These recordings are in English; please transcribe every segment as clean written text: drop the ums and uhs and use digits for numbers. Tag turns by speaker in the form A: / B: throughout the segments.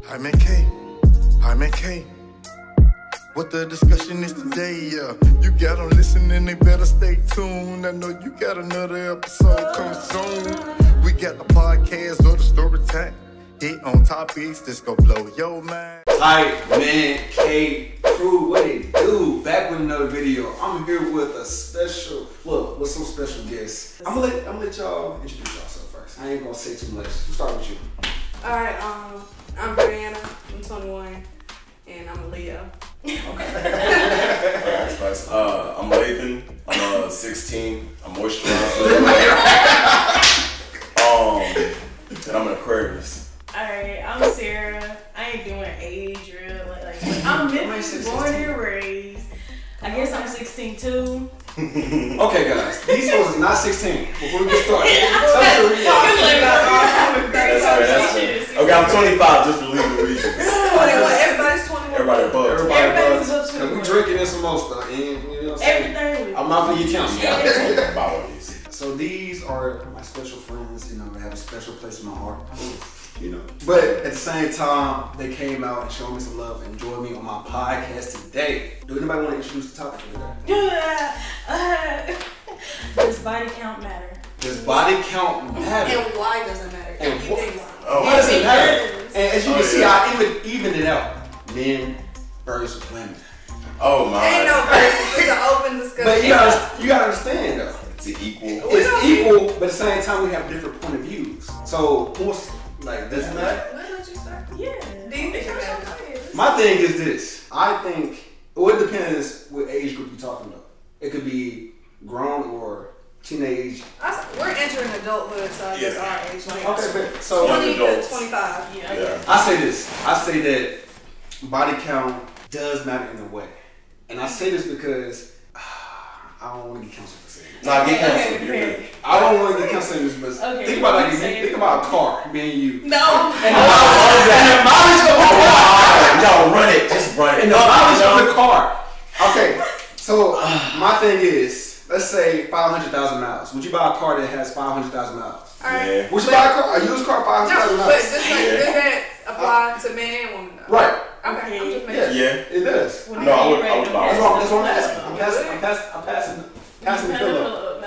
A: Jaime K, Jaime K. What the discussion is today, yeah. You gotta listen and they better stay tuned. I know you got another episode coming soon. We got the podcast or the story time. Hit on topics that's gonna blow your mind.
B: Alright, man, K crew, what it do? Back with another video. I'm here with a special, with some special guests. I'm gonna let y'all introduce yourself first. I ain't gonna say too much. We'll start with you.
C: Alright, I'm Brianna, I'm 21, and I'm a Leo.
D: I'm Lathan. I'm 16. I'm moisturizer. And I'm an Aquarius.
E: Alright, I'm Sarah. I ain't doing age real like I'm Memphis born and raised. I guess I'm 16 too.
B: Okay, guys, these folks is not 16. Before we get started,
D: That's fair. Okay, I'm 25 just for legal reasons.
C: 21, everybody's 21.
D: Everybody above.
E: Everybody's above 21.
B: we drinking in some more stuff, and you know what I'm saying?
E: Everything.
B: I'm not for your counsel.
D: About one of these.
B: So these are my special friends. You know, they have a special place in my heart. You know, but at the same time, they came out and showed me some love and joined me on my podcast today. Do anybody want to introduce the topic for today?
E: Does body count matter?
B: Does body count matter?
C: And why does it matter?
B: And
C: If you think so.
B: Why does it matter?
E: Yes.
B: And as you can see, I even it out. Men versus women.
D: Oh my.
C: Ain't no versus, it's an open discussion.
B: But you gotta understand though.
D: It's equal.
B: It's equal, but at the same time we have different point of views. So who's like does it matter?
C: Let you start.
E: Yeah.
C: Do you think it matters?
B: My thing is this. I think it depends what age group you're talking about. It could be grown or teenage.
C: We're entering adulthood, so I guess our age. Like,
B: Okay, but so
C: 20 to
D: adults.
C: 25.
E: Yeah.
B: I say this. I say that body count does matter in a way. And I say this because I don't want to get canceled for saying this.
D: Nah, get canceled.
E: Okay,
D: You're
E: okay.
D: good.
B: I don't want to get canceled for this, but
E: Okay,
B: think about
E: what
B: like
E: you saying?
B: think about a car, me and you.
C: No.
B: And the mileage of a car.
D: No, run it. Just run it.
B: And the mileage of the car. Okay, so my thing is, let's say 500,000 miles. Would you buy a car that has 500,000 miles?
C: Alright.
D: Yeah.
B: Would you buy a used car 500,000
C: No,
B: miles?
C: but does that apply to men and women though?
B: Right.
C: Okay, I'm just
B: Yeah,
C: making sure.
D: Yeah.
B: it does.
D: No, I would buy
B: That's
D: one.
B: what I'm asking. I'm passing the pillow.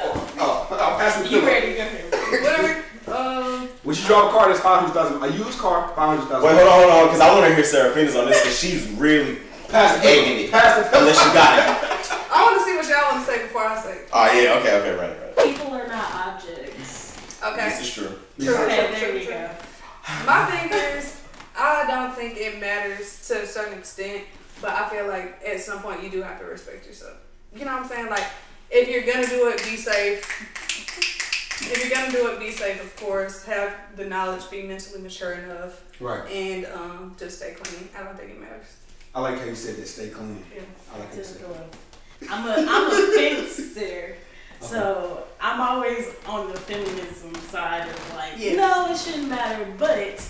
B: I'm passing the
E: You
B: pillow.
E: ready? Go ahead.
C: Whatever.
B: Would you drive a car that's 500,000? A used car, 500,000.
D: Wait, hold on, because I want to hear Seraphina's on this, because she's really
B: Pass the
D: egging
B: pillow.
D: it.
B: Pass the pillow.
D: Unless you got it.
C: I want to see what y'all want to say before I say it.
D: Oh, yeah, okay, right.
E: People are not objects.
C: Okay.
D: This is true.
E: Okay, there you go.
C: My thing is, I don't think it matters to a certain extent, but I feel like at some point you do have to respect yourself. You know what I'm saying? Like, if you're gonna do it, be safe. If you're gonna do it, be safe, of course. Have the knowledge, be mentally mature enough,
B: Right.
C: and just stay clean. I don't think it matters.
B: I like how you said that. Stay clean.
C: Yeah.
B: I like how you said that.
E: I'm a fence sitter. So I'm always on the feminism side of like,
C: Yes.
E: no, it shouldn't matter, but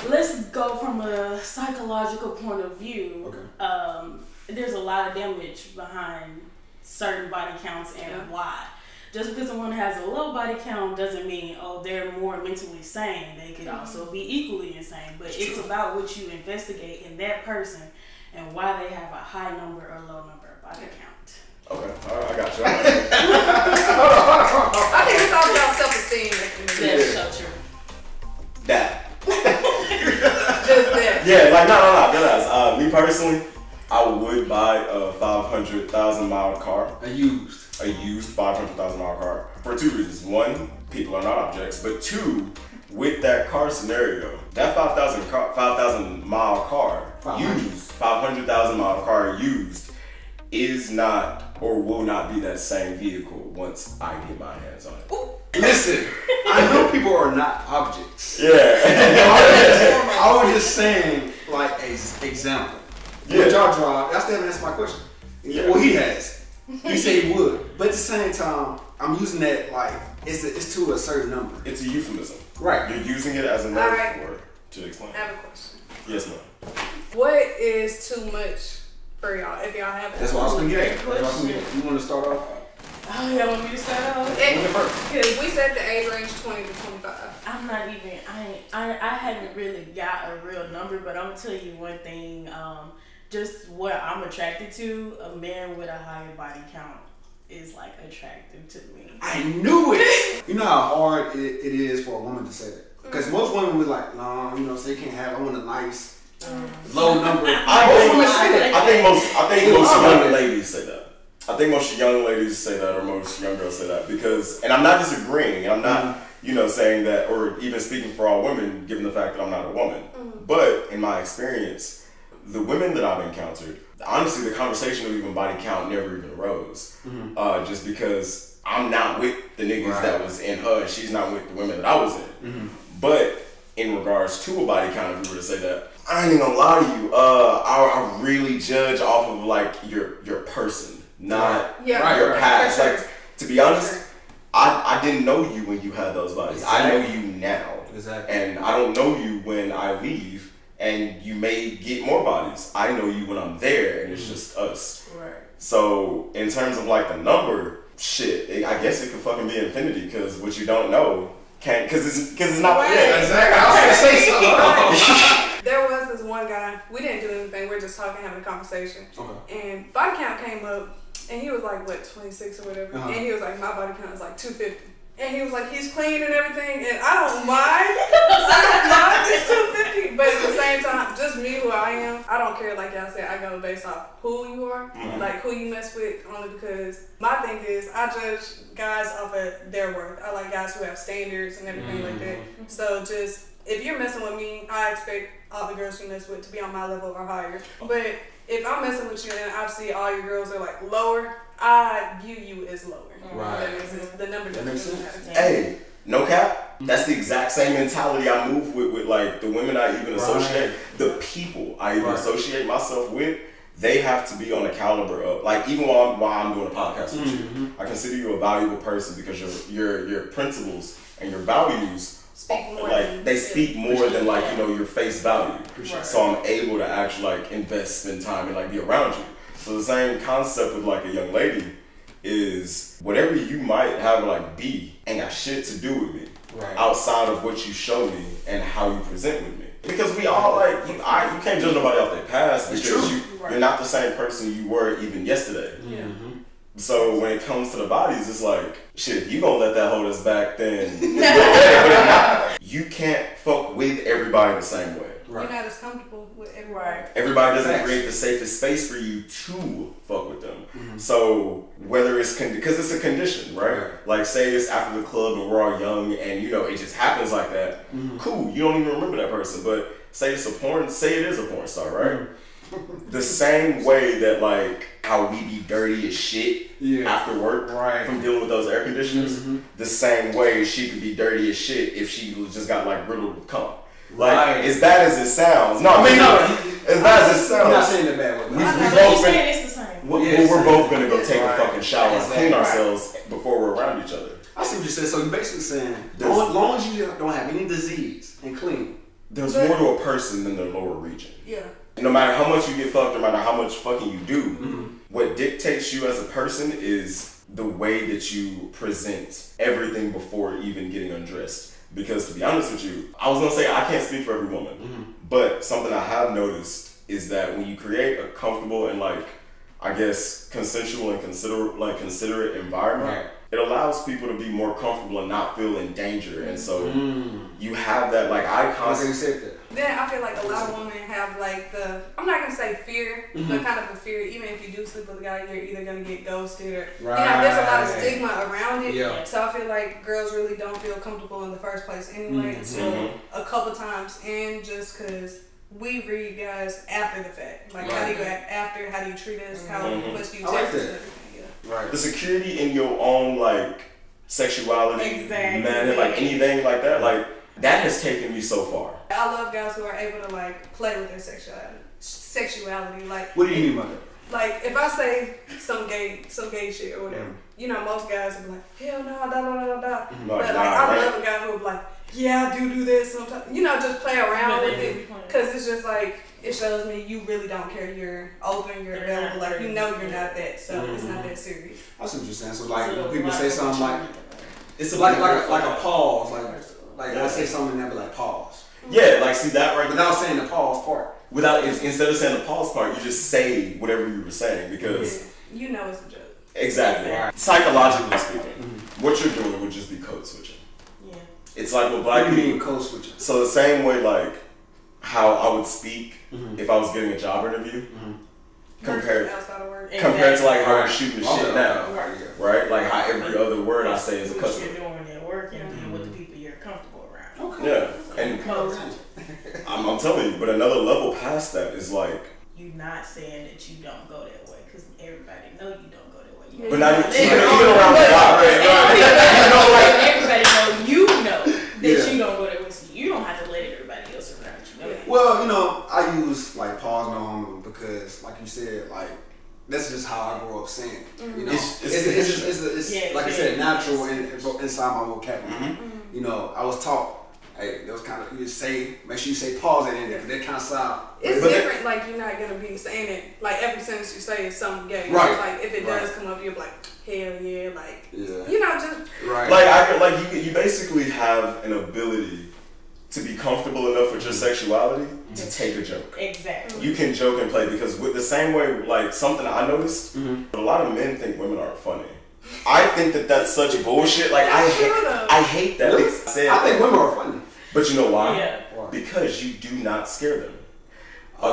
E: let's go from a psychological point of view.
B: Okay.
E: There's a lot of damage behind certain body counts and why. Just because someone has a low body count doesn't mean, they're more mentally sane. They could also be equally insane. But it's about what you investigate in that person and why they have a high number or low number of body count.
D: Okay, all right, I got you.
C: I think it's all about self-esteem.
E: That's so true.
D: That.
C: Just that.
D: Yeah, like, no, realize, me personally, I would buy a 500,000 mile car.
B: A used
D: 500,000 mile car for two reasons. One, people are not objects, but two, with that car scenario, that 5,000 mile car used, 500,000 mile car used is not or will not be that same vehicle once I get my hands on it.
C: Ooh.
B: Listen, I know people are not objects.
D: Yeah.
B: I was just saying, like, an example.
D: Yeah.
B: Would y'all drive? I still haven't answered my question.
D: Yeah.
B: Well, he has. He said he would. But at the same time, I'm using that like it's to a certain number.
D: It's a euphemism.
B: Right.
D: You're using it as a metaphor to explain.
C: I have a question.
D: Yes, ma'am.
C: What is too much for y'all, if y'all have it?
B: That's what I was gonna get at.
E: Great question.
B: You want to start off?
E: Oh, y'all want me to start off?
C: Because we set the age range 20 to 25.
E: I'm not even. I haven't really got a real number, but I'm gonna tell you one thing. Just what I'm attracted to, a man with a higher body count is like attractive to me.
B: I knew it. You know how hard it is for a woman to say that, because most women would like, no, you know, say you can't have. I want a nice low number.
D: I think most young ladies say that. I think most young ladies say that, or most young girls say that, because, and I'm not disagreeing, I'm not, you know, saying that, or even speaking for all women, given the fact that I'm not a woman. But in my experience, the women that I've encountered, honestly, the conversation of even body count never even arose. Just because I'm not with the niggas that was in her, and she's not with the women that I was in. But in regards to a body count, if we were to say that, I ain't even gonna lie to you, I really judge off of like your person. Not your past. Like, to be honest, I didn't know you when you had those bodies. I know you now. And I don't know you when I leave and you may get more bodies. I know you when I'm there and it's just us. So in terms of like the number, shit, I guess it could fucking be infinity, because what you don't know can't, because it's not
B: Exactly. I was gonna say something.
C: There was this one guy, we didn't do anything, we were just talking, having a conversation. And body count came up. And he was like, what, 26 or whatever? And he was like, my body count is like 250. And he was like, he's clean and everything, and I don't mind. It's 250. But at the same time, just me, who I am, I don't care. Like y'all said, I go based off who you are, like who you mess with, only because my thing is, I judge guys off of their worth. I like guys who have standards and everything like that. So just, if you're messing with me, I expect all the girls you mess with to be on my level or higher. But if I'm messing with you and I see all your girls are like lower, I view you as lower. That makes sense. The number doesn't matter.
D: Hey, no cap. That's the exact same mentality I move with like the women I even associate, the people I even associate myself with. They have to be on the caliber of, like, even while I'm doing a podcast with you, I consider you a valuable person because your principles and your values speak more than like, you know, your face value. So I'm able to actually like invest in time and like be around you. So the same concept with like a young lady is whatever you might have like be ain't got shit to do with me outside of what you show me and how you present with me. Because we all like, you can't judge nobody off their past because you're not the same person you were even yesterday. So when it comes to the bodies, it's like, shit, if you gonna let that hold us back, then you can't fuck with everybody the same way.
C: You're not as comfortable with everybody.
D: Everybody doesn't create the safest space for you to fuck with them. So whether it's, because it's a condition, right? Like say it's after the club and we're all young and you know, it just happens like that. Cool, you don't even remember that person. But say it is a porn star, right? The same way that like how we be dirty as shit after work from dealing with those air conditioners, the same way she could be dirty as shit if she just got like riddled with cum. Like as bad as it sounds. No, I mean as bad as it sounds.
B: I'm not saying it bad way.
D: We're both gonna go take a fucking shower and clean ourselves before we're around each other.
B: I see what you said. So you're basically saying, as long as you don't have any disease and clean,
D: there's more to a person than their lower region. No matter how much you get fucked, no matter how much fucking you do, what dictates you as a person is the way that you present everything before even getting undressed. Because to be honest with you, I was gonna say I can't speak for every woman, but something I have noticed is that when you create a comfortable and like, I guess, consensual and considerate environment, it allows people to be more comfortable and not feel in danger. And so you have that like eye concept.
C: Then I feel like a lot of women have like the, I'm not gonna say fear, but kind of a fear. Even if you do sleep with a guy, you're either gonna get ghosted or you know, there's a lot of stigma around it. So I feel like girls really don't feel comfortable in the first place anyway until a couple times in, just because we read guys after the fact. Like how do you act after? How do you treat us? How much do you text us and everything? The
D: security in your own like sexuality, man, like anything like that, like that has taken me so far.
C: I love guys who are able to like play with their sexuality. Like,
B: what do you mean by that?
C: Like if I say some gay shit or whatever, you know, most guys will be like, hell no, da da da da da. But like I love a guy who will be like, yeah, I do this sometimes. You know, just play around with it.
E: Because
C: Because it's just like, it shows me you really don't care. You're open, you're available. Like, you know you're not that, so it's not that serious.
B: I see what you're saying. So like when people say something like,
D: It's
B: like a pause, like I say something and they be like pause.
D: Yeah, like see that right
B: Without saying the pause part.
D: instead of saying the pause part, you just say whatever you were saying because
C: You know it's a joke.
D: exactly. Psychologically speaking, what you're doing would just be code switching.
E: Yeah.
D: It's like with
B: What
D: black
B: do you
D: people.
B: mean code switching?
D: So the same way like how I would speak if I was getting a job interview compared
C: Versus outside of work.
D: compared to like how I'm
B: Right.
D: shooting the
B: Okay,
D: shit now.
B: okay, yeah.
D: Right? Like how every other word I say is a
E: what
D: cuss
E: you're
D: word.
E: doing at work and being with the people you're comfortable around.
B: Okay.
D: Yeah. And
E: Code
D: I'm telling you, but another level past that is like
E: you not saying that you don't go that way because everybody know you don't go that way. You
D: but not even
E: Everybody-
D: around the block.
E: Everybody know you know that
B: Yeah.
E: you don't go that way, so you don't have to let everybody else around you know that.
B: Well, you know, I use like pause normally because, like you said, like that's just how I grew up saying it. You know, it's
E: Yeah,
B: like I
E: yeah.
B: said, natural inside my vocabulary. You know, I was taught. Hey, that was kind of you say. Make sure you say pause at the end because that kind of sound.
C: It's
D: But
C: different, like you're not gonna be saying it, like every sentence you say is something gay.
B: Right.
C: It's like if it
B: Right.
C: does come up, you're like, hell yeah, like,
B: Yeah.
C: you know, just,
B: Right.
D: Like you basically have an ability to be comfortable enough with your sexuality to take a joke.
E: Exactly.
D: You can joke and play because with the same way, like something I noticed, a lot of men think women aren't funny. I think that that's such bullshit. Like I hate that.
B: Really?
D: It's said,
B: I think women are funny.
D: but you know why?
E: Yeah.
D: Because you do not scare them.
B: I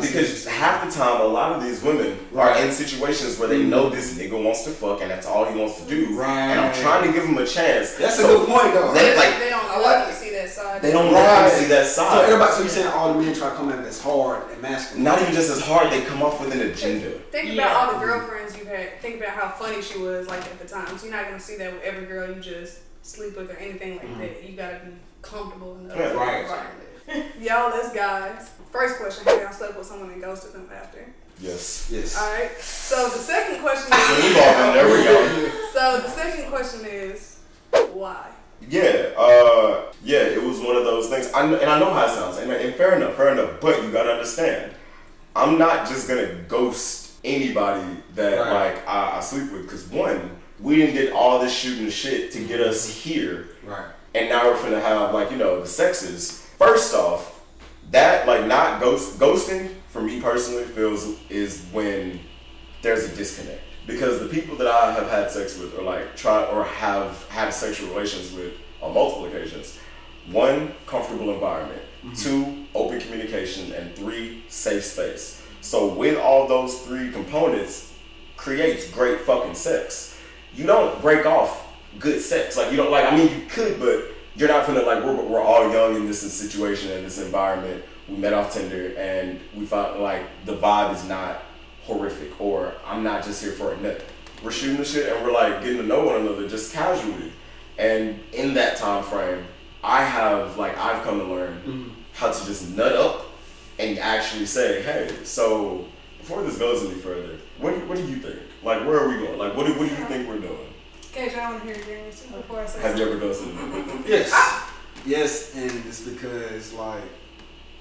B: see
D: Because
B: what you're
D: half the time, a lot of these women are
B: Right.
D: in situations where they know this nigga wants to fuck and that's all he wants to do.
B: Right.
D: And I'm trying to give him a chance.
B: That's
D: So
B: a good point, though.
D: They, like,
C: they don't
B: I
C: let
B: like
C: you see that side.
D: they don't let them see that
B: So
D: side.
B: everybody, so you're saying all the men try to come at this hard and masculine?
D: Not even just as hard, they come off with an agenda.
C: Think
E: Yeah.
C: about all the girlfriends you've had. Think about how funny she was, like, at the time. So you're not gonna see that with every girl you just sleep with or anything like that. You gotta be comfortable enough.
D: Yeah.
B: Right.
C: Y'all, as guys. First question: have y'all slept with someone and ghosted them after?
D: Yes.
B: Yes.
C: All right. So the second question
D: We've all been there, we go.
C: So the second question is why?
D: Yeah, it was one of those things. I know how it sounds, and fair enough. But you gotta understand, I'm not just gonna ghost anybody that
B: Right.
D: like I sleep with, because one, we didn't get all this shooting shit to get us here,
B: Right.
D: and now we're finna have like the sexes. First off, that like not ghosting for me personally is when there's a disconnect. Because the people that I have had sex with or like have had sexual relations with on multiple occasions, one, comfortable environment, two, open communication, and three, safe space. So with all those three components creates great fucking sex. You don't break off good sex. Like you don't like, I mean you could, but you're not gonna like, we're all young in this situation and this environment. We met off Tinder and we found like the vibe is not horrific, or I'm not just here for a nut. We're shooting the shit and we're like getting to know one another just casually. And in that time frame, I've come to learn how to just nut up and actually say, hey, so before this goes any further, what do you think? Like, where are we going? Like, what do you think we're doing?
C: Okay, I want to hear your answer before I say
D: Have you
C: something.
D: ever ghosted me?
B: Yes. Yes, and it's because like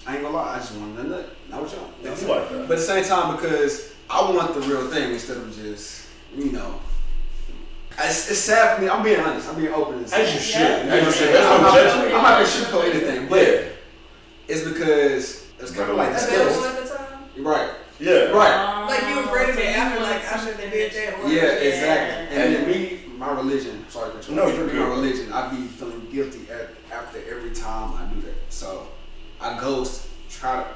B: I ain't gonna lie, I just want to nut. Not with y'all.
D: It's like that.
B: But at the same time, because I want the real thing instead of just, it's sad for me. I'm being honest. I'm being open.
D: As you should.
E: Yeah.
D: As you should.
B: I'm
D: There's no
B: not
D: judgment.
B: gonna sugarcoat anything, but
D: Yeah.
B: it's because it's kind of like
C: Available
B: disgust.
C: at the time?
B: Right.
D: Yeah.
B: Right.
C: Like you regretted
E: so
C: it
E: you
C: after,
E: want
C: like, I should have did that.
B: Yeah,
C: Or-
B: exactly. And then me, my religion. Sorry, but
D: No, you're
B: my
D: good.
B: religion. I be feeling guilty after every time I do that. So I ghost, try to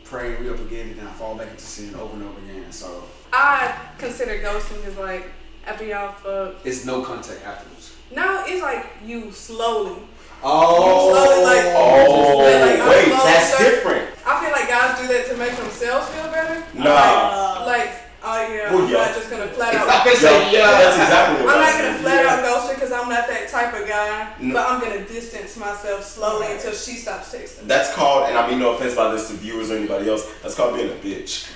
B: pray, re up again, and then I fall back into sin over and over again. So
C: I consider ghosting as like after y'all fuck.
B: it's no contact afterwards.
C: No, it's like you slowly.
B: Oh,
C: slowly, like-
D: Oh,
C: I'm
D: wait,
C: slowly
D: that's
C: starting-
D: different.
C: I feel like guys do that to make themselves feel better.
D: Nah.
C: Like, oh yeah,
D: Well,
C: I'm
D: yeah.
C: not just gonna flat out.
B: I can say yeah.
D: That's exactly what
C: I'm
D: I
C: not
D: said.
C: gonna flat out ghost her because I'm not that type of guy.
D: No.
C: But I'm gonna distance myself slowly until she stops texting.
D: That's called, and I mean no offense by this to viewers or anybody else, that's called being a bitch.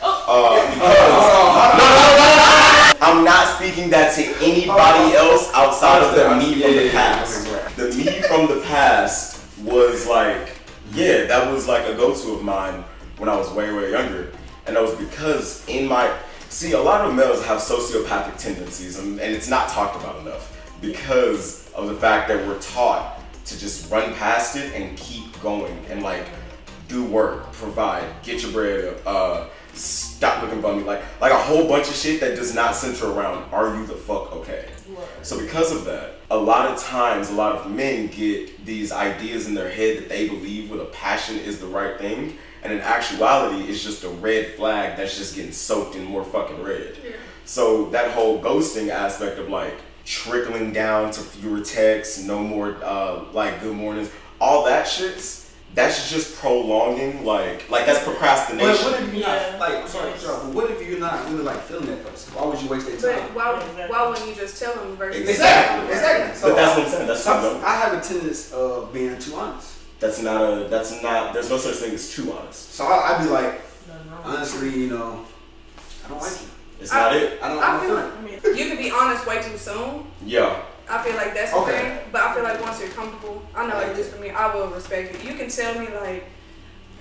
D: I'm not speaking that to anybody else outside of the me from the past. The me from the past was like, yeah, that was like a go-to of mine when I was way, way younger. And that was because a lot of males have sociopathic tendencies, and it's not talked about enough because of the fact that we're taught to just run past it and keep going and like do work, provide, get your bread up, stop looking bummy, like a whole bunch of shit that does not center around, are you the fuck okay? Right. So because of that, a lot of times, a lot of men get these ideas in their head that they believe with a passion is the right thing, and in actuality, it's just a red flag that's just getting soaked in more fucking red. Yeah. So that whole ghosting aspect of like trickling down to fewer texts, no more like good mornings, all that shit's, that's just prolonging, like that's procrastination.
B: But what if you're not, like, I'm sorry, but what if you're not really like feeling that person? Why would you waste their time?
C: But why wouldn't you just tell them versus
B: Exactly.
D: So but that's what I'm saying. That's
B: I have a tendency of being too honest.
D: That's not, there's no such thing as too honest.
B: So I'd be like, honestly, you know, I don't like you.
D: It's not it.
C: I feel like you can be honest way too soon.
D: Yeah.
C: I feel like that's the thing, but I feel like once you're comfortable, I know at least for me, I will respect it. You can tell me like,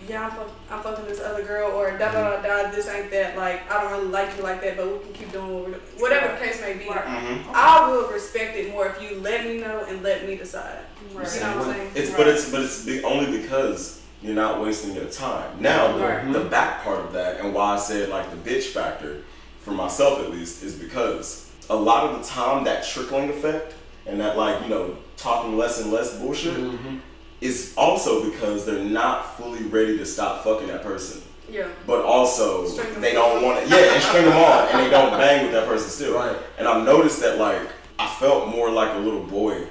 C: yeah, I'm fucking this other girl, or da da da da, this ain't that, like, I don't really like you like that, but we can keep doing what we're doing. Whatever the case may be, I will respect it more if you let me know and let me decide. Right. You know what I'm saying?
D: But it's only because you're not wasting your time. Now, the back part of that, and why I said like the bitch factor, for myself at least, is because a lot of the time that trickling effect and that like, you know, talking less and less bullshit is also because they're not fully ready to stop fucking that person.
C: Yeah.
D: But also they don't want to, and string them on, and they don't bang with that person still.
B: Right.
D: And I've noticed that like I felt more like a little boy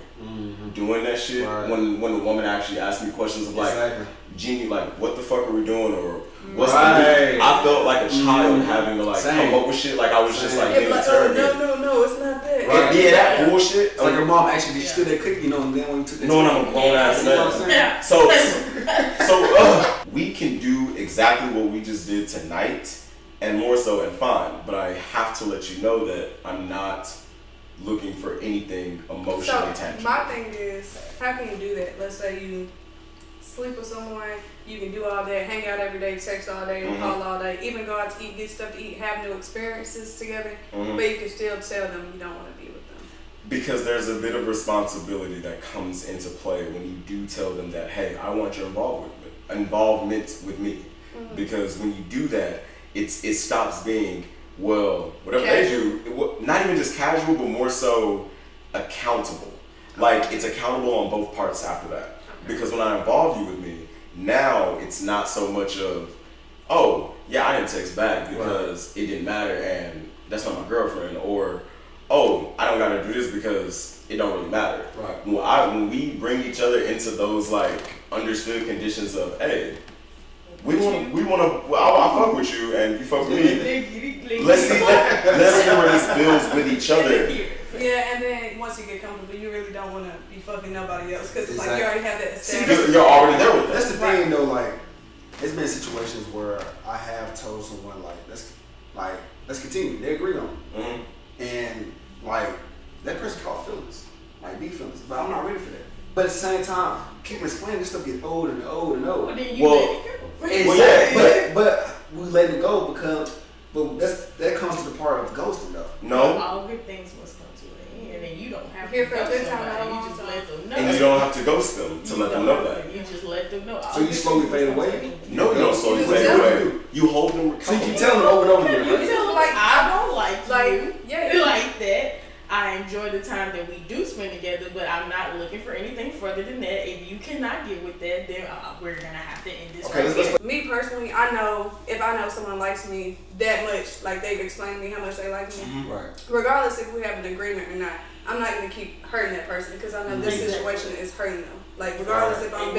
D: doing that shit when the woman actually asked me questions of like, Jeannie, like, what the fuck are we doing, or what's the deal? I felt like a child having to like come up with shit. Like I was just like getting interrogated.
C: No, it's not that.
D: Right. Yeah, that bullshit.
B: It's like your mom actually stood there cooking, you know, and then when you took that.
D: No, I'm a grown ass man. So we can do exactly what we just did tonight, and more so, and fine. But I have to let you know that I'm not looking for anything emotionally tangible.
C: My thing is, how can you do that? Let's say you sleep with someone, you can do all that, hang out every day, text all day, call all day, even go out to eat, get stuff to eat, have new experiences together, but you can still tell them you don't want to be with them.
D: Because there's a bit of responsibility that comes into play when you do tell them that, hey, I want your involvement with me. Because when you do that, it stops being, well, whatever casual. They do, not even just casual, but more so accountable. Like, it's accountable on both parts after that. Because when I involve you with me, now it's not so much of, oh, yeah, I didn't text back because it didn't matter and that's not my girlfriend, or, oh, I don't gotta do this because it don't really matter.
B: Right.
D: When we bring each other into those like understood conditions of, hey, I fuck with you and you fuck with me. Let's see where this builds with each other.
C: Yeah, and then once you get comfortable, you really don't want to be fucking nobody else because it's like you already have that established.
D: You're already there with that.
B: That's the thing though, like, it's been situations where I have told someone like, let's continue. They agree on it. And like, that person caught feelings, like big feelings, but I'm not ready for that. But at the same time, keep explaining, this stuff gets old and old and old.
E: Well, then you let it go.
B: Exactly. But we let it go because, that comes to the part of ghosting though.
D: No.
E: All good things must come to an end, and you don't have
C: Here
E: to
C: for a good time,
E: somebody. You just let them know.
D: And you don't have to ghost them to let them know that.
E: You just let them know.
B: So you slowly fade away?
D: No, you don't slowly fade away. You hold them.
B: So you keep telling them over and over again.
E: You tell them like, I don't like you.
C: Yeah.
E: Like that. I enjoy the time that we do spend together, but I'm not looking for anything further than that. If you cannot get with that, then we're gonna have to end this.
B: Okay,
C: me personally, I know if I know someone likes me that much, like they've explained to me how much they like me,
B: right?
C: Regardless if we have an agreement or not, I'm not gonna keep hurting that person because I know this situation is hurting them. Like regardless if I'm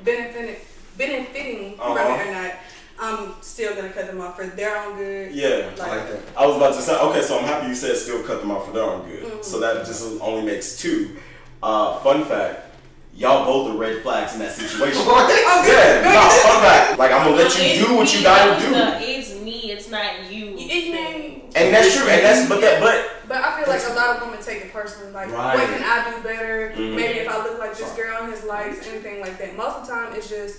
C: benefiting from it or not. I'm still gonna cut them off for their own good.
D: Yeah,
C: like that.
D: I was about to say, okay, so I'm happy you said still cut them off for their own good. So that just only makes two. Fun fact, y'all both are red flags in that situation. Yeah, no, fun fact. Like, I'm gonna let you do what you gotta do.
E: It's me, it's not you.
D: And that's true, and that's, but
C: But I feel like a lot of women take it personally. Like,
B: Right.
C: what can I do better?
D: Mhm.
C: Maybe if I look like this girl in his likes, anything like that. Most of the time, it's just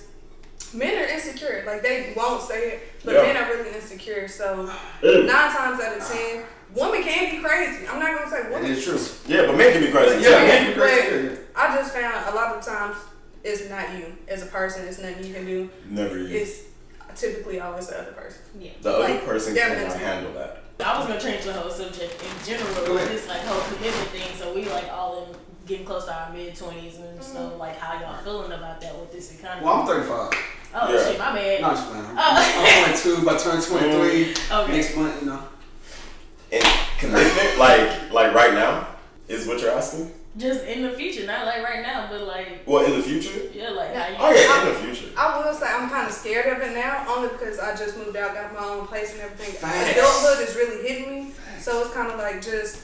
C: men are insecure. Like, they won't say it, but
D: Yeah.
C: men are really insecure. So 9 times out of 10, women can be crazy. I'm not gonna say women.
B: It is true.
D: Yeah, but men can be crazy.
B: Yeah,
D: too.
B: man, you crazy. Yeah.
C: I just found a lot of times it's not you as a person. It's nothing you can do.
D: Never you.
C: It's typically always the other person.
E: Yeah.
D: The other
C: like,
D: person
C: definitely.
D: cannot handle that.
E: I was gonna change the whole subject in general
B: Go
E: with
B: ahead.
E: this like whole commitment thing. So we like all in getting close to our mid-20s and stuff. Like how y'all feeling about that with this economy?
B: Well, I'm 35.
E: Oh
D: Yeah.
E: shit, my bad.
B: No, I'm just playing. I'm 22, but I turn 23
E: Okay.
B: next month, you know.
D: And commitment, like right now, is what you're asking?
E: Just in the future, not like right now, but like
D: Well, in the future?
E: yeah, like
C: Yeah.
E: how you.
D: Oh yeah, in the future.
C: I will say I'm kind of scared of it now, only because I just moved out, got my own place and everything.
B: Facts.
C: Adulthood is really hitting me, so it's kind of like just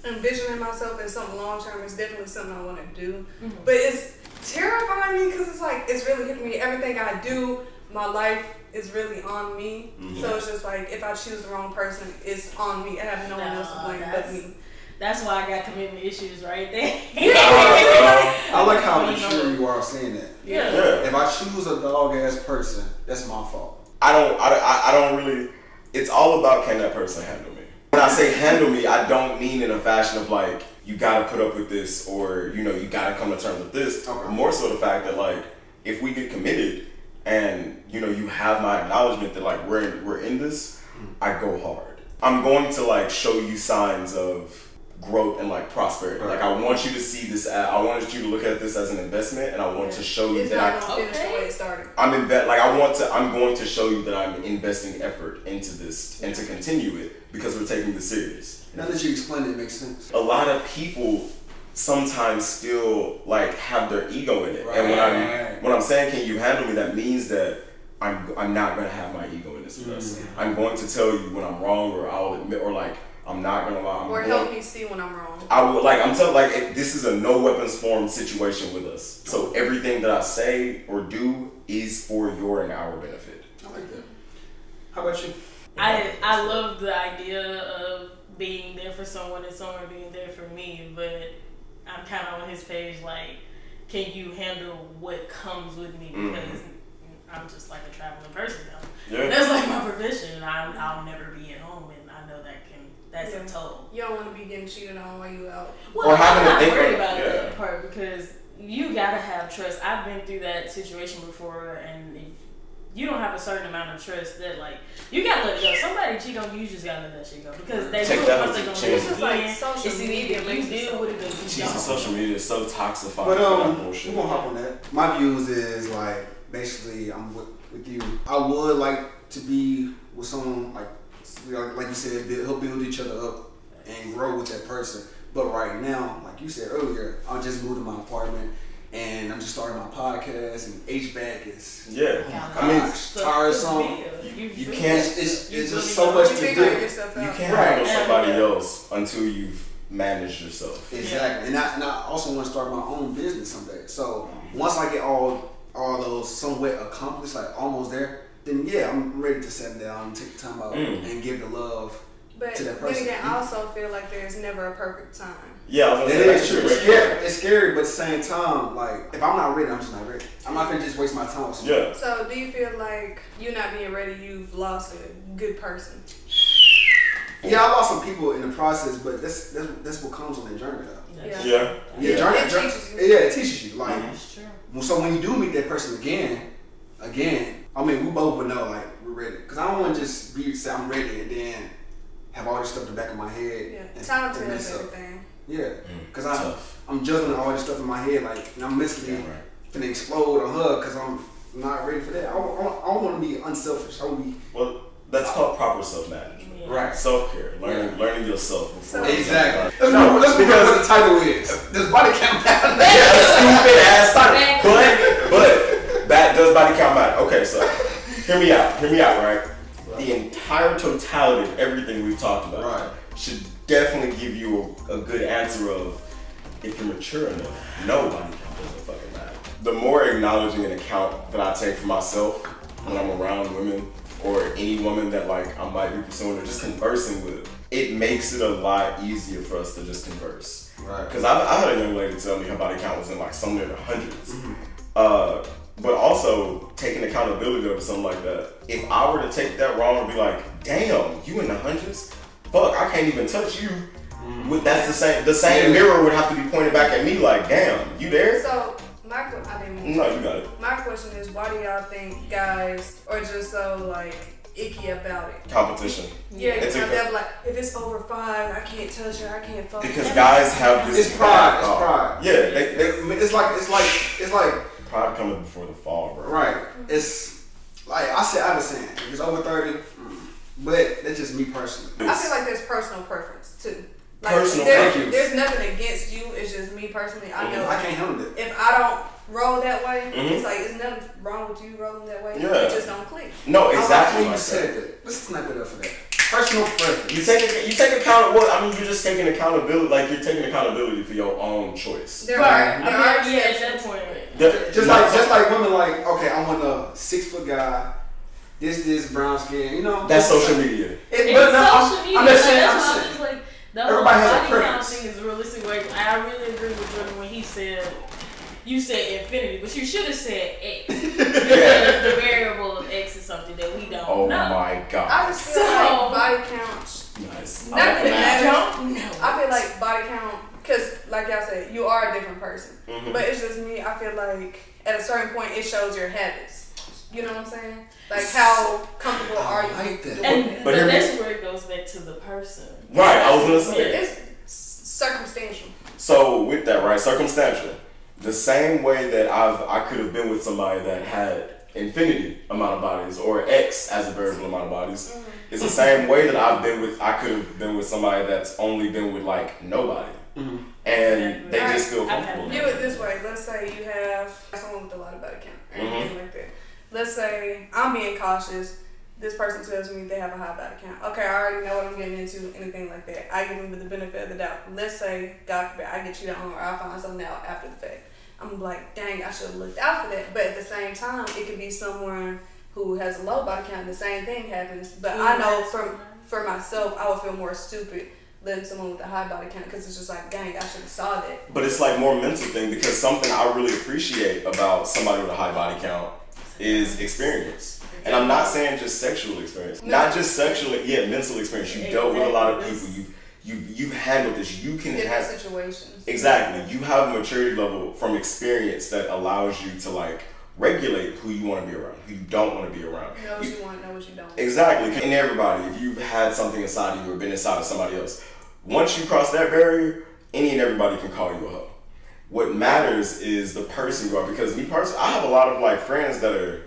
C: envisioning myself in something long term is definitely something I want to do. But it's terrifying me because it's like it's really hitting me. Everything I do, my life is really on me. So it's just like if I choose the wrong person, it's on me. I have no one else to blame but me.
E: That's why I got commitment issues right there.
B: I like how mature you are saying that.
E: Yeah.
D: Yeah.
B: If I choose a dog ass person, that's my fault.
D: I don't really, it's all about can that person handle me. When I say handle me, I don't mean in a fashion of like, you gotta put up with this or, you know, you gotta come to terms with this.
B: Okay.
D: More so the fact that like, if we get committed and, you know, you have my acknowledgement that like, we're in this, I go hard. I'm going to like show you signs of growth and like prosperity.
B: Right.
D: Like I want you to see this, I wanted you to look at this as an investment and I want to show you
C: It's
D: that
C: not gonna finish the way it started.
D: I'm going to show you that I'm investing effort into this and to continue it because we're taking this serious.
B: Now that you explain it, it makes sense.
D: A lot of people sometimes still like have their ego in it. And when I'm saying can you handle me, that means that I'm not gonna have my ego in this mess. I'm going to tell you when I'm wrong or I'll admit or like I'm not gonna lie.
C: Or help me see when I'm wrong.
D: I would like I'm telling like this is a no weapons formed situation with us. So everything that I say or do is for your and our benefit.
B: I like that. How about you?
E: I love the idea of being there for someone and someone being there for me, but I'm kind of on his page like, can you handle what comes with me? Because I'm just like a traveling person now.
D: Yeah.
E: That's like my profession. I'll never be at home, and I know that's
C: Yeah.
E: a toll.
C: You don't want to be getting cheated on while you out.
E: Well,
D: Or having
E: I'm
D: to
E: not
D: think
E: worried
D: of-
E: about
D: yeah.
E: that part because you gotta have trust. I've been through that situation before, and if you don't have a certain amount of trust, that like you gotta let it go. Somebody cheat on you, you just gotta let that shit go because they
D: Take
E: do
D: that
E: it once
D: as
E: they're
D: a
E: gonna do
D: chance.
E: it
C: It's just like
E: again.
C: social
E: It's
C: media
E: either you
C: makes it
E: deal
C: so-
E: with it or you
D: Jesus,
E: don't.
D: social media is so toxified
B: But
D: for that bullshit.
B: we're gonna hop on that. My views is like basically I'm with you. I would like to be with someone like you said, help build each other up and grow with that person. But right now, like you said earlier, I just moved to my apartment and I'm just starting my podcast and HVAC is
D: Yeah.
B: I mean, tiresome.
D: You can't.
B: It's just so much
C: You
B: to
C: figure
B: do.
C: yourself
D: You
C: out.
D: can't
B: Right.
D: handle somebody else until you've managed yourself.
B: Exactly, and I also want to start my own business someday. So once I get all those somewhat accomplished, like almost there, then yeah, I'm ready to settle down, take the time out, and give the love
C: But
B: to that
C: then
B: person.
C: again, I also feel like there's never a perfect time.
D: Yeah, I was
B: It
D: gonna say
B: is
D: that's
B: true.
D: true.
B: It's scary. It's scary, but at the same time, like if I'm not ready, I'm just not ready. I'm not gonna just waste my time with someone.
D: Yeah.
C: So do you feel like you not being ready, you've lost a good person?
B: Yeah, I lost some people in the process, but that's what comes on the journey though.
C: Yeah.
D: Yeah.
B: Yeah, journey.
C: It teaches you.
B: Yeah, it teaches you. Like
E: That's true.
B: so when you do meet that person again, I mean, we both would know like we're ready. Cause I don't want to just say I'm ready and then have all this stuff in the back of my head.
C: Yeah.
B: and-
C: Time
B: and
C: tells
B: mess up.
C: everything.
B: Yeah, cause
D: Tough.
B: I'm juggling all this stuff in my head, like, and I'm mentally
D: Yeah, right.
B: finna explode on her, cause I'm not ready for that. I don't want to be unselfish. I want to be
D: Well, that's called proper self-management.
E: Yeah.
B: right.
D: Self-care, learning yourself. Before you
B: Exactly.
D: start.
B: Let's because what the title is. Does body count matter?
D: Stupid ass title. But that does body count matter. Okay, so hear me out, right? The entire totality of everything we've talked about
B: Right.
D: should definitely give you a good answer of if you're mature enough, no body count doesn't fucking matter. The more acknowledging an account that I take for myself when I'm around women or any woman that like I might be pursuing or just conversing with, it makes it a lot easier for us to just converse.
B: Right.
D: Because I had a young lady tell me her body count was in like somewhere in the hundreds. But also taking accountability over something like that. If I were to take that wrong and be like, damn, you in the hundreds? Fuck, I can't even touch you. That's the same mirror would have to be pointed back at me like, damn, you there?
C: So
D: No, you got it.
C: my question is, why do y'all think guys are just so like icky about it?
D: Competition.
C: Yeah,
D: It's
C: they're like, if it's over 5, I can't touch her, I can't fuck her.
D: Because guys have this.
B: It's pride. It's pride.
D: Yeah,
B: It's like
D: pride coming before the fall, bro.
B: right. It's like I was saying, if it's over 30, but that's just me personally.
C: I feel like there's personal preference too. Like,
D: Personal
B: preference.
C: There's nothing against you. It's just me personally. I know
B: I can't handle it.
C: if I don't roll that way, it's like there's nothing wrong with you rolling that way.
D: Yeah.
C: It just don't click.
D: No,
B: I like
D: exactly.
B: how you said that. Let's snap it up for that. Personal preference.
D: You take accountability. I mean, you're just taking accountability. Like you're taking accountability for your own choice.
C: There
B: Right.
C: are
E: At that
C: exceptions.
E: point.
B: Just like women, like, okay, I want a 6-foot guy. This brown skin, you know.
D: That's social media.
E: It's
B: But no,
E: social media.
B: I'm just saying.
E: That's
B: I'm
E: why
B: saying.
E: I'm just like, the whole
B: Everybody has a
E: body count
B: preference.
E: thing is a realistic way. I really agree with Jordan when he said, you said infinity, but you should have said X. Because the variable of X is something that we don't
D: Oh
E: know.
D: my god.
C: I just feel like body counts.
D: Nice.
C: Not that it matters.
E: Don't know.
C: I feel like body count, because like y'all said, you are a different person.
D: Mhm.
C: But it's just me. I feel like at a certain point, it shows your habits. You know what I'm saying? Like how comfortable are you?
B: like that.
C: doing
E: And
C: it?
E: but
D: hear me-
E: that's where it goes back to the person.
D: Right, I was gonna say.
C: It's circumstantial.
D: So with that, right, circumstantial. The same way that I could have been with somebody that had infinity amount of bodies or X as a variable amount of bodies. It's the same way that I could have been with somebody that's only been with like nobody. And they just feel comfortable.
C: View it this way. Let's say you have someone with a lot of body count or anything like that. Let's say I'm being cautious. This person tells me they have a high body count. Okay, I already know what I'm getting into, anything like that. I give them the benefit of the doubt. Let's say, God forbid, I get cheated on or I find something out after the fact. I'm like, dang, I should have looked out for that. But at the same time, it could be someone who has a low body count and the same thing happens. But I know for myself, I would feel more stupid than someone with a high body count because it's just like, dang, I should have saw that.
D: But it's like more mental thing because something I really appreciate about somebody with a high body count is experience. And I'm not saying just sexual experience. Not just sexual, mental experience. You've dealt with a lot of people. You've handled this. You can
C: Different
D: have
C: situations.
D: exactly. You have a maturity level from experience that allows you to like regulate who you want to be around, who you don't want to be around.
C: Know what you want, know what you don't.
D: Exactly. And everybody, if you've had something inside of you or been inside of somebody else, once you cross that barrier, any and everybody can call you a hoe. What matters is the person you are. Because me personally, I have a lot of like friends that are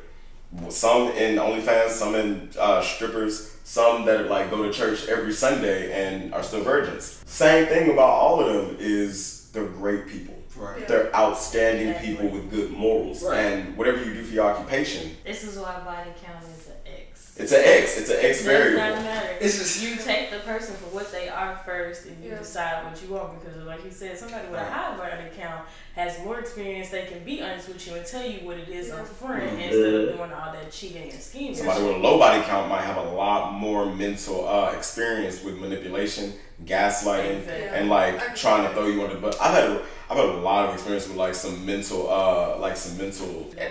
D: some in OnlyFans, some in strippers, some that like go to church every Sunday and are still virgins. Same thing about all of them is they're great people.
B: Right.
C: Yeah.
D: They're outstanding
E: Exactly.
D: people with good morals.
B: Right.
D: And whatever you do for your occupation,
E: This is why body count is an X.
D: it's an X. It's an X
E: It does
D: variable.
E: not matter.
B: It's just-
E: you take the person for what they are first, and you
C: Yeah.
E: decide what you want. Because, like you said, somebody with a high body count has more experience. They can be honest with you and tell you what it is up front instead of doing all that cheating and scheming.
D: Somebody with a low body count might have a lot more mental experience with manipulation, gaslighting,
E: Exactly.
D: and like trying to throw you under the bus. I've had a lot of experience with like some mental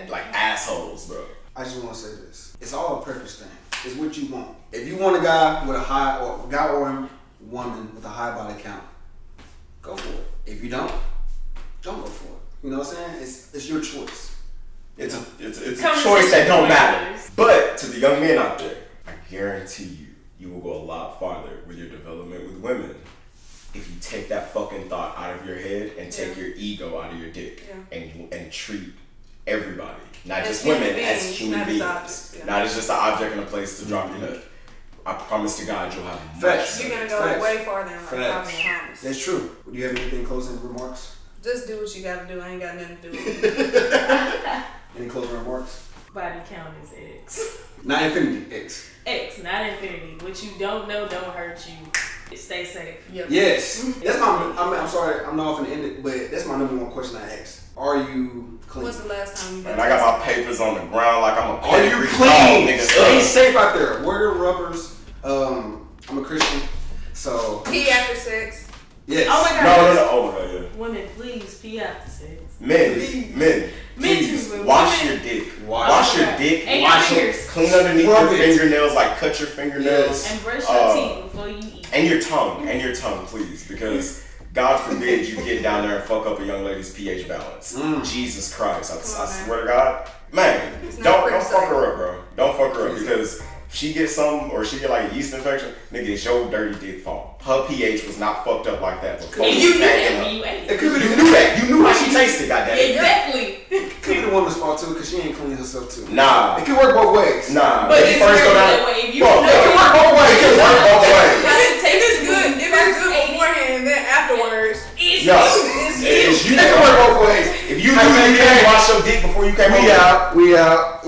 D: like assholes, bro.
B: I just want to say this. It's all a preference thing. It's what you want. If you want a guy with a high, or a guy or a woman with a high body count, go for it. If you don't go for it. You know what I'm saying? It's your choice.
D: It's a
E: Conversation
D: choice that don't matter.
E: matters.
D: But to the young men out there, I guarantee you will go a lot farther with your development with women if you take that fucking thought out of your head and take your ego out of your dick and treat everybody, not
C: As
D: just
C: human
D: women,
C: beings,
D: as human
C: not as
D: beings,
C: objects, yeah.
D: not as just an object and a place to drop your nut. I promise to God you'll have much.
B: Facts.
C: You're gonna go
B: Facts.
C: way farther than like
B: Facts.
C: common promise.
B: That's true. Do you have anything closing remarks?
C: Just do what you gotta do. I ain't got nothing to do with it.
B: Any closing remarks?
E: Body count is X.
B: Not infinity. X.
E: X, not infinity. What you don't know don't hurt you. Stay safe.
C: Yep.
B: Yes. That's my. I'm sorry. I'm not off in the end, but that's my number one question I ask. Are you clean?
C: When's the last time you been
D: And I got my papers on the ground like I'm a
B: Are you
D: pedigree
B: clean?
D: dog, nigga.
B: Stay safe out there. Wear your rubbers. I'm a Christian, so So
C: Pee after sex.
B: yes.
E: Oh my God.
D: No. Oh my God, yeah.
E: Women, please pee after sex.
D: Men,
E: Men
D: please
E: too,
D: wash
E: women.
D: your dick.
B: Wash
D: Wash
B: it.
D: your dick.
E: And
D: Wash
E: your
D: your
E: fingers.
D: clean underneath
B: Rub
D: your
B: it.
D: fingernails, like cut your fingernails.
B: Yes.
E: And brush your teeth before you eat.
D: And your tongue, please, because God forbid you get down there and fuck up a young lady's pH balance. Jesus Christ, I swear to God, man, don't fuck her up, bro. Don't fuck her up because she gets something or she get like a yeast infection, nigga, it's your dirty dick fault. Her pH was not fucked up like that before.
E: And you knew that when you ate
B: It
E: it.
B: could be
D: You knew that. You knew how she tasted, goddamn.
E: Exactly.
B: It could be the woman's fault too, because she ain't cleaning herself too.
D: Nah.
B: It can work both ways.
D: Nah.
E: But
D: When
E: it's
D: you first go
E: really
D: down,
E: that way. If you
D: fuck,
E: know
D: it can work both ways. It can work both ways.
C: If it's good, beforehand and then afterwards,
D: No,
C: it's
D: it's you.
B: It can work both ways.
D: If you knew you didn't wash your dick before you came over,
B: We out.